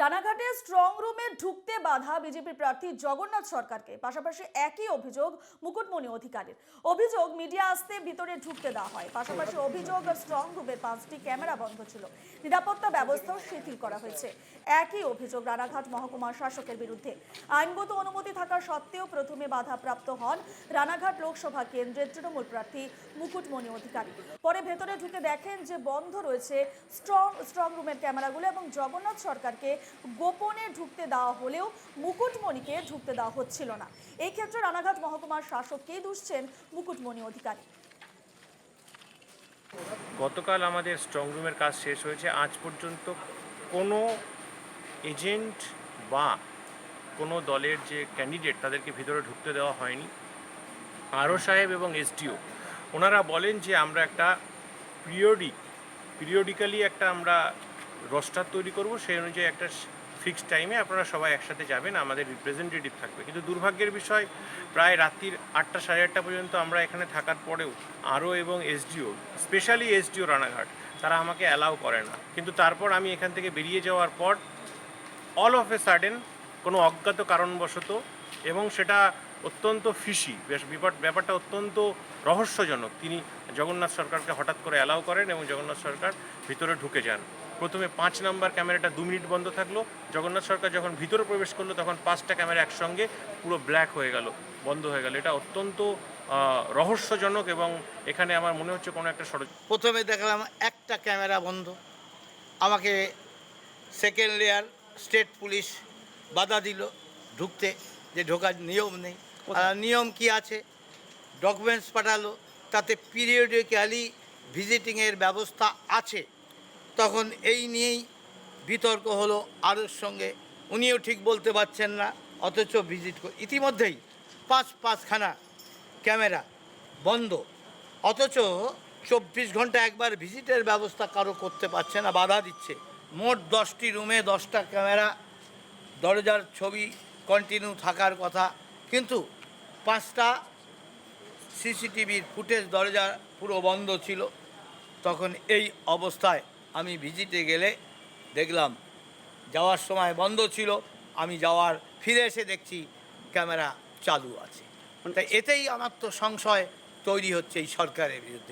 রানাঘাটে স্ট্রং রুমে ঢুকতে বাধা বিজেপি প্রার্থী জগন্নাথ সরকারকে, পাশাপাশি একই অভিযোগ মুকুটমণি অধিকারীর। অভিযোগ মিডিয়া আসতে ভিতরে ঢুকতে দেওয়া হয়, পাশাপাশি অভিযোগ স্ট্রং রুমের 5টি ক্যামেরা বন্ধ ছিল, নিরাপত্তা ব্যবস্থাও শিথিল করা হয়েছে। একই অভিযোগ রানাঘাট মহকুমার শাসকের বিরুদ্ধে। আইনগত অনুমতি থাকা সত্ত্বেও প্রথমে বাধাপ্রাপ্ত হন রানাঘাট লোকসভা কেন্দ্রের তৃণমূল প্রার্থী মুকুটমণি অধিকারী। পরে ভেতরে ঢুকে দেখেন যে বন্ধ রয়েছে স্ট্রং রুমের ক্যামেরাগুলো এবং জগন্নাথ সরকারকে গোপনে ঢুকতে দেওয়া হলেও মুকুটমণিকে ঢুকতে দেওয়া হচ্ছিল না। এই ক্ষেত্রে রানাঘাট মহকুমার শাসককেই দুষছেন মুকুটমণি অধিকারী। গতকাল আমাদের স্ট্রং রুমের কাজ শেষ হয়েছে। আজ পর্যন্ত কোনো এজেন্ট বা কোনো দলের যে ক্যান্ডিডেট তাদেরকে ভিতরে ঢুকতে দেওয়া হয়নি। আরও সাহেব এবং এসডিও ওনারা বলেন যে আমরা একটা পিরিয়ডিক্যালি একটা আমরা রোস্টার তৈরি করব, সেই অনুযায়ী একটা ফিক্সড টাইমে আপনারা সবাই একসাথে যাবেন, আমাদের রিপ্রেজেন্টেটিভ থাকবে। কিন্তু দুর্ভাগ্যের বিষয়, প্রায় রাত্রির 8টা সাড়ে 8টা পর্যন্ত আমরা এখানে থাকার পরেও আরও এবং এসডিও, স্পেশালি এসডিও রানাঘাট, তারা আমাকে অ্যালাউ করে না। কিন্তু তারপর আমি এখান থেকে বেরিয়ে যাওয়ার পর অল অফ এ সাডেন কোনো অজ্ঞাত কারণবশত, এবং সেটা অত্যন্ত ফিশি, ব্যাপারটা অত্যন্ত রহস্যজনক, তিনি জগন্নাথ সরকারকে হঠাৎ করে অ্যালাউ করেন এবং জগন্নাথ সরকার ভিতরে ঢুকে যান। প্রথমে 5 নম্বর ক্যামেরাটা 2 মিনিট বন্ধ থাকলো। জগন্নাথ সরকার যখন ভিতরে প্রবেশ করলো তখন 5টা ক্যামেরা একসঙ্গে পুরো ব্ল্যাক হয়ে গেল, বন্ধ হয়ে গেল। এটা অত্যন্ত রহস্যজনক এবং এখানে আমার মনে হচ্ছে কোনো একটা ষড়যন্ত্র। প্রথমে দেখলাম একটা ক্যামেরা বন্ধ, আমাকে সেকেন্ড লেয়ার স্টেট পুলিশ বাধা দিল ঢুকতে, যে ঢোকার নিয়ম নেই। নিয়ম কি আছে, ডকুমেন্টস পাঠালো, তাতে পিরিয়ডিক্যালি ভিজিটিংয়ের ব্যবস্থা আছে। তখন এই নিয়েই বিতর্ক হলো আরোর সঙ্গে, উনিও ঠিক বলতে পারছেন না, অথচ ভিজিট ইতিমধ্যেই 5খানা ক্যামেরা বন্ধ, অথচ 24 ঘন্টা একবার ভিজিটের ব্যবস্থা কারো করতে পারছে না, বাধা দিচ্ছে। মোট 10টি রুমে 10টা ক্যামেরা, দরজার ছবি কন্টিনিউ থাকার কথা, কিন্তু 5টা সিসিটিভির ফুটেজ দরজা পুরো বন্ধ ছিল। তখন এই অবস্থায় আমি ভিজিটে গেলে দেখলাম যাওয়ার সময় বন্ধ ছিল, আমি ফিরে এসে দেখছি ক্যামেরা চালু আছে। তাই এতেই আমার তো সংশয় তৈরি হচ্ছে এই সরকারের বিরুদ্ধে।